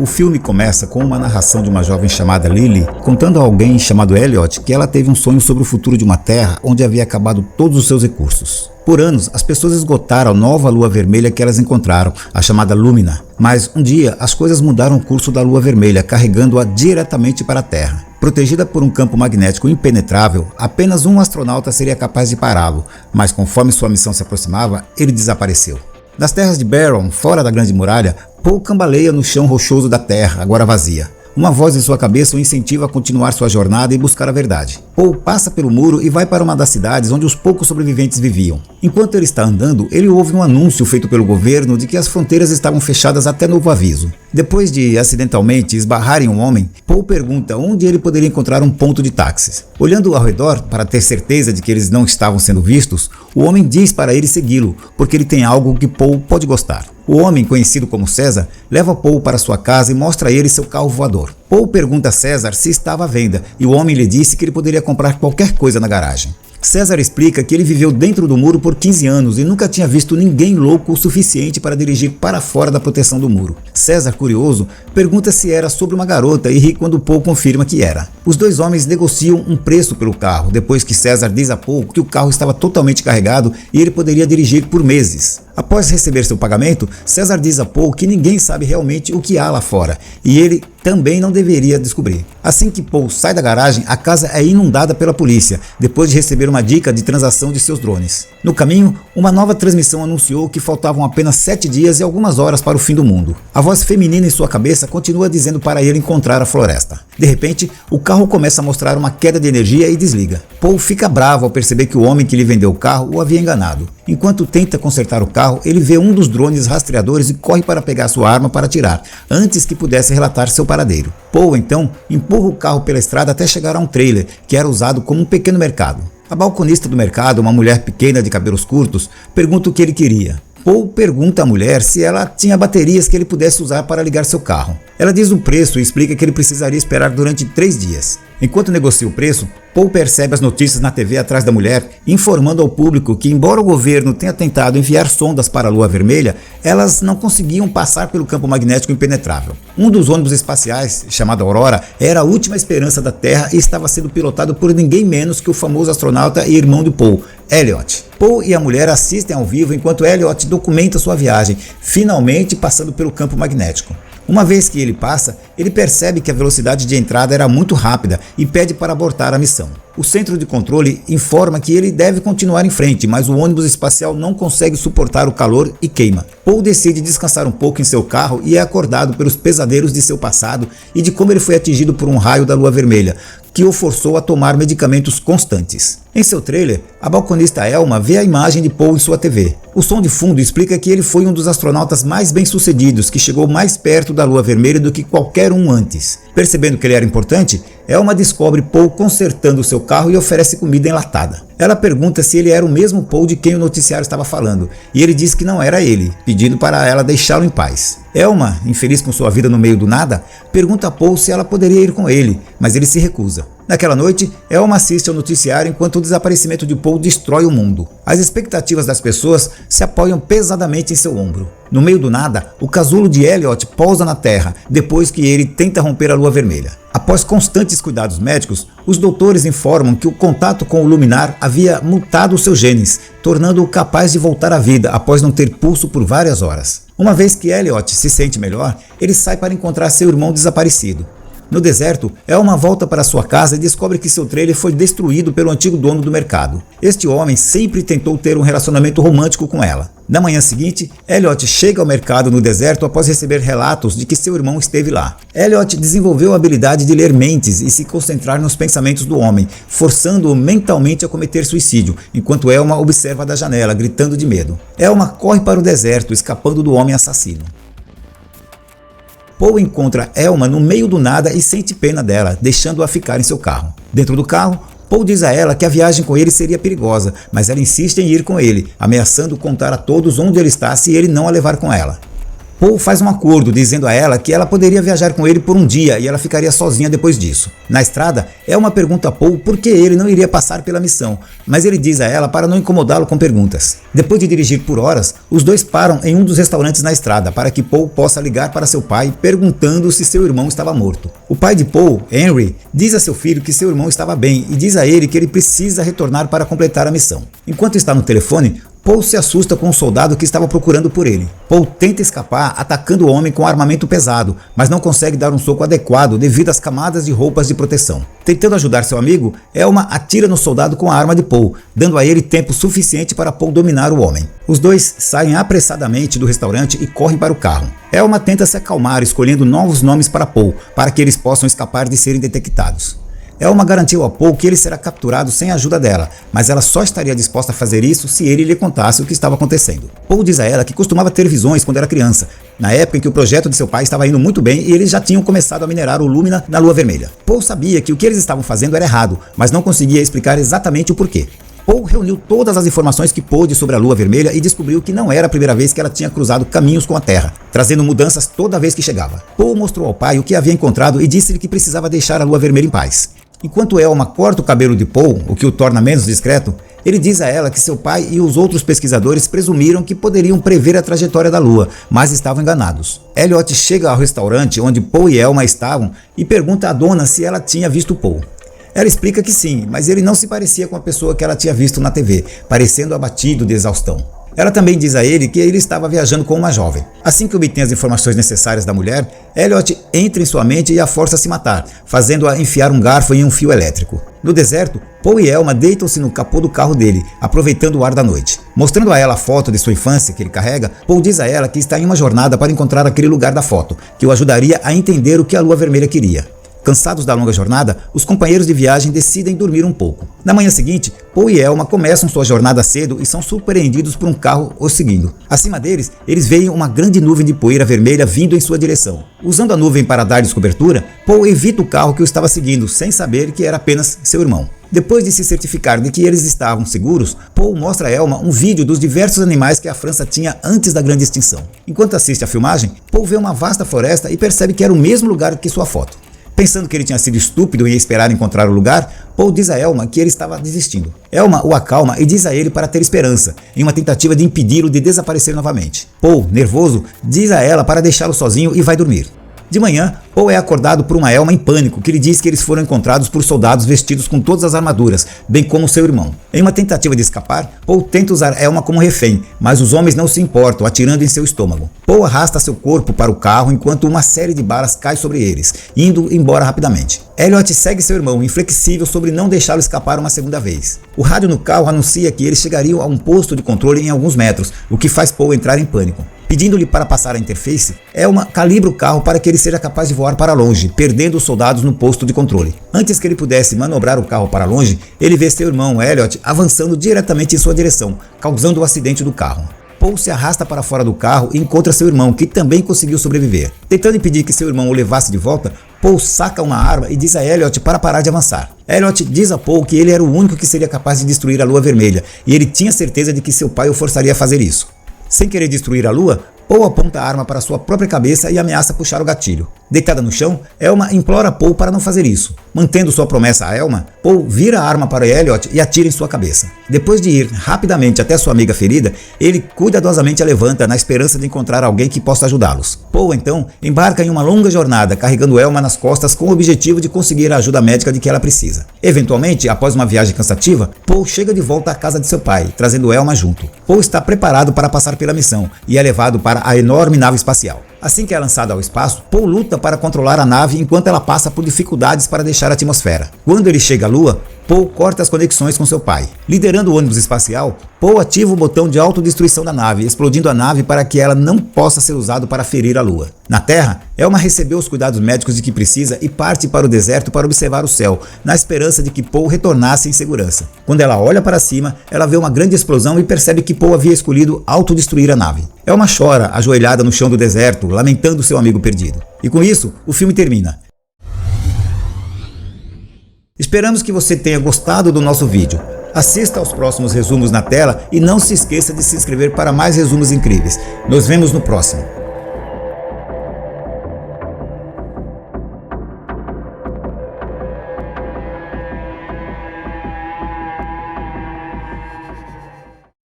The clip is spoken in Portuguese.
O filme começa com uma narração de uma jovem chamada Lily contando a alguém chamado Elliot que ela teve um sonho sobre o futuro de uma terra onde havia acabado todos os seus recursos. Por anos, as pessoas esgotaram a nova lua vermelha que elas encontraram, a chamada Lumina. Mas um dia, as coisas mudaram o curso da lua vermelha, carregando-a diretamente para a Terra. Protegida por um campo magnético impenetrável, apenas um astronauta seria capaz de pará-lo, mas conforme sua missão se aproximava, ele desapareceu. Das terras de Baron, fora da Grande Muralha, Paul cambaleia no chão rochoso da Terra, agora vazia. Uma voz em sua cabeça o incentiva a continuar sua jornada e buscar a verdade. Paul passa pelo muro e vai para uma das cidades onde os poucos sobreviventes viviam. Enquanto ele está andando, ele ouve um anúncio feito pelo governo de que as fronteiras estavam fechadas até novo aviso. Depois de acidentalmente esbarrar em um homem, Paul pergunta onde ele poderia encontrar um ponto de táxis. Olhando ao redor para ter certeza de que eles não estavam sendo vistos, o homem diz para ele segui-lo, porque ele tem algo que Paul pode gostar. O homem, conhecido como César, leva Paul para sua casa e mostra a ele seu carro voador. Paul pergunta a César se estava à venda e o homem lhe disse que ele poderia comprar qualquer coisa na garagem. César explica que ele viveu dentro do muro por 15 anos e nunca tinha visto ninguém louco o suficiente para dirigir para fora da proteção do muro. César, curioso, pergunta se era sobre uma garota e ri quando Paul confirma que era. Os dois homens negociam um preço pelo carro, depois que César diz a Paul que o carro estava totalmente carregado e ele poderia dirigir por meses. Após receber seu pagamento, César diz a Paul que ninguém sabe realmente o que há lá fora e ele também não deveria descobrir. Assim que Paul sai da garagem, a casa é inundada pela polícia, depois de receber uma dica de transação de seus drones. No caminho, uma nova transmissão anunciou que faltavam apenas 7 dias e algumas horas para o fim do mundo. A voz feminina em sua cabeça continua dizendo para ele encontrar a floresta. De repente, o carro começa a mostrar uma queda de energia e desliga. Paul fica bravo ao perceber que o homem que lhe vendeu o carro o havia enganado. Enquanto tenta consertar o carro, ele vê um dos drones rastreadores e corre para pegar sua arma para atirar, antes que pudesse relatar seu paradeiro. Paul, então, empurra o carro pela estrada até chegar a um trailer, que era usado como um pequeno mercado. A balconista do mercado, uma mulher pequena de cabelos curtos, pergunta o que ele queria. Paul pergunta à mulher se ela tinha baterias que ele pudesse usar para ligar seu carro. Ela diz o preço e explica que ele precisaria esperar durante 3 dias. Enquanto negocia o preço, Paul percebe as notícias na TV atrás da mulher, informando ao público que, embora o governo tenha tentado enviar sondas para a Lua Vermelha, elas não conseguiam passar pelo campo magnético impenetrável. Um dos ônibus espaciais, chamado Aurora, era a última esperança da Terra e estava sendo pilotado por ninguém menos que o famoso astronauta e irmão de Paul, Elliot. Paul e a mulher assistem ao vivo enquanto Elliot documenta sua viagem, finalmente passando pelo campo magnético. Uma vez que ele passa, ele percebe que a velocidade de entrada era muito rápida e pede para abortar a missão. O centro de controle informa que ele deve continuar em frente, mas o ônibus espacial não consegue suportar o calor e queima. Paul decide descansar um pouco em seu carro e é acordado pelos pesadelos de seu passado e de como ele foi atingido por um raio da Lua Vermelha, que o forçou a tomar medicamentos constantes. Em seu trailer, a balconista Elma vê a imagem de Paul em sua TV. O som de fundo explica que ele foi um dos astronautas mais bem-sucedidos, que chegou mais perto da Lua Vermelha do que qualquer um antes. Percebendo que ele era importante, Elma descobre Paul consertando seu carro e oferece comida enlatada. Ela pergunta se ele era o mesmo Paul de quem o noticiário estava falando, e ele diz que não era ele, pedindo para ela deixá-lo em paz. Elma, infeliz com sua vida no meio do nada, pergunta a Paul se ela poderia ir com ele, mas ele se recusa. Naquela noite, Elma assiste ao noticiário enquanto o desaparecimento de Paul destrói o mundo. As expectativas das pessoas se apoiam pesadamente em seu ombro. No meio do nada, o casulo de Elliot pousa na Terra, depois que ele tenta romper a Lua Vermelha. Após constantes cuidados médicos, os doutores informam que o contato com o luminar havia mutado seus genes, tornando-o capaz de voltar à vida após não ter pulso por várias horas. Uma vez que Elliot se sente melhor, ele sai para encontrar seu irmão desaparecido. No deserto, Elma volta para sua casa e descobre que seu trailer foi destruído pelo antigo dono do mercado. Este homem sempre tentou ter um relacionamento romântico com ela. Na manhã seguinte, Elliot chega ao mercado no deserto após receber relatos de que seu irmão esteve lá. Elliot desenvolveu a habilidade de ler mentes e se concentrar nos pensamentos do homem, forçando-o mentalmente a cometer suicídio, enquanto Elma observa da janela, gritando de medo. Elma corre para o deserto, escapando do homem assassino. Paul encontra Elma no meio do nada e sente pena dela, deixando-a ficar em seu carro. Dentro do carro, Paul diz a ela que a viagem com ele seria perigosa, mas ela insiste em ir com ele, ameaçando contar a todos onde ele está se ele não a levar com ela. Paul faz um acordo dizendo a ela que ela poderia viajar com ele por um dia e ela ficaria sozinha depois disso. Na estrada, Elma pergunta a Paul por que ele não iria passar pela missão, mas ele diz a ela para não incomodá-lo com perguntas. Depois de dirigir por horas, os dois param em um dos restaurantes na estrada para que Paul possa ligar para seu pai perguntando se seu irmão estava morto. O pai de Paul, Henry, diz a seu filho que seu irmão estava bem e diz a ele que ele precisa retornar para completar a missão. Enquanto está no telefone, Paul se assusta com um soldado que estava procurando por ele. Paul tenta escapar atacando o homem com armamento pesado, mas não consegue dar um soco adequado devido às camadas de roupas de proteção. Tentando ajudar seu amigo, Elma atira no soldado com a arma de Paul, dando a ele tempo suficiente para Paul dominar o homem. Os dois saem apressadamente do restaurante e correm para o carro. Elma tenta se acalmar escolhendo novos nomes para Paul, para que eles possam escapar de serem detectados. Elma garantiu a Paul que ele será capturado sem a ajuda dela, mas ela só estaria disposta a fazer isso se ele lhe contasse o que estava acontecendo. Paul diz a ela que costumava ter visões quando era criança, na época em que o projeto de seu pai estava indo muito bem e eles já tinham começado a minerar o Lumina na Lua Vermelha. Paul sabia que o que eles estavam fazendo era errado, mas não conseguia explicar exatamente o porquê. Paul reuniu todas as informações que pôde sobre a Lua Vermelha e descobriu que não era a primeira vez que ela tinha cruzado caminhos com a Terra, trazendo mudanças toda vez que chegava. Paul mostrou ao pai o que havia encontrado e disse-lhe que precisava deixar a Lua Vermelha em paz. Enquanto Elma corta o cabelo de Paul, o que o torna menos discreto, ele diz a ela que seu pai e os outros pesquisadores presumiram que poderiam prever a trajetória da Lua, mas estavam enganados. Elliot chega ao restaurante onde Paul e Elma estavam e pergunta à dona se ela tinha visto Paul. Ela explica que sim, mas ele não se parecia com a pessoa que ela tinha visto na TV, parecendo abatido de exaustão. Ela também diz a ele que ele estava viajando com uma jovem. Assim que obtém as informações necessárias da mulher, Elliot entra em sua mente e a força a se matar, fazendo-a enfiar um garfo em um fio elétrico. No deserto, Paul e Elma deitam-se no capô do carro dele, aproveitando o ar da noite. Mostrando a ela a foto de sua infância que ele carrega, Paul diz a ela que está em uma jornada para encontrar aquele lugar da foto, que o ajudaria a entender o que a Lua Vermelha queria. Cansados da longa jornada, os companheiros de viagem decidem dormir um pouco. Na manhã seguinte, Paul e Elma começam sua jornada cedo e são surpreendidos por um carro os seguindo. Acima deles, eles veem uma grande nuvem de poeira vermelha vindo em sua direção. Usando a nuvem para dar-lhes cobertura, Paul evita o carro que o estava seguindo, sem saber que era apenas seu irmão. Depois de se certificar de que eles estavam seguros, Paul mostra a Elma um vídeo dos diversos animais que a França tinha antes da grande extinção. Enquanto assiste à filmagem, Paul vê uma vasta floresta e percebe que era o mesmo lugar que sua foto. Pensando que ele tinha sido estúpido e ia esperar encontrar o lugar, Paul diz a Elma que ele estava desistindo. Elma o acalma e diz a ele para ter esperança, em uma tentativa de impedi-lo de desaparecer novamente. Paul, nervoso, diz a ela para deixá-lo sozinho e vai dormir. De manhã, Paul é acordado por uma Elma em pânico, que lhe diz que eles foram encontrados por soldados vestidos com todas as armaduras, bem como seu irmão. Em uma tentativa de escapar, Paul tenta usar Elma como refém, mas os homens não se importam, atirando em seu estômago. Paul arrasta seu corpo para o carro enquanto uma série de balas cai sobre eles, indo embora rapidamente. Elliot segue seu irmão, inflexível sobre não deixá-lo escapar uma segunda vez. O rádio no carro anuncia que eles chegariam a um posto de controle em alguns metros, o que faz Paul entrar em pânico. Pedindo-lhe para passar a interface, Elma calibra o carro para que ele seja capaz de voar para longe, perdendo os soldados no posto de controle. Antes que ele pudesse manobrar o carro para longe, ele vê seu irmão, Elliot, avançando diretamente em sua direção, causando o acidente do carro. Paul se arrasta para fora do carro e encontra seu irmão, que também conseguiu sobreviver. Tentando impedir que seu irmão o levasse de volta, Paul saca uma arma e diz a Elliot para parar de avançar. Elliot diz a Paul que ele era o único que seria capaz de destruir a Lua Vermelha, e ele tinha certeza de que seu pai o forçaria a fazer isso. Sem querer destruir a Lua, Paul aponta a arma para sua própria cabeça e ameaça puxar o gatilho. Deitada no chão, Elma implora Paul para não fazer isso. Mantendo sua promessa a Elma, Paul vira a arma para Elliot e atira em sua cabeça. Depois de ir rapidamente até sua amiga ferida, ele cuidadosamente a levanta na esperança de encontrar alguém que possa ajudá-los. Paul, então, embarca em uma longa jornada, carregando Elma nas costas com o objetivo de conseguir a ajuda médica de que ela precisa. Eventualmente, após uma viagem cansativa, Paul chega de volta à casa de seu pai, trazendo Elma junto. Paul está preparado para passar pela missão e é levado para a enorme nave espacial. Assim que é lançado ao espaço, Paul luta para controlar a nave enquanto ela passa por dificuldades para deixar a atmosfera. Quando ele chega à Lua, Paul corta as conexões com seu pai. Liderando o ônibus espacial, Paul ativa o botão de autodestruição da nave, explodindo a nave para que ela não possa ser usada para ferir a Lua. Na Terra, Elma recebeu os cuidados médicos de que precisa e parte para o deserto para observar o céu, na esperança de que Paul retornasse em segurança. Quando ela olha para cima, ela vê uma grande explosão e percebe que Paul havia escolhido autodestruir a nave. Elma chora, ajoelhada no chão do deserto, lamentando seu amigo perdido. E com isso, o filme termina. Esperamos que você tenha gostado do nosso vídeo. Assista aos próximos resumos na tela e não se esqueça de se inscrever para mais resumos incríveis. Nos vemos no próximo.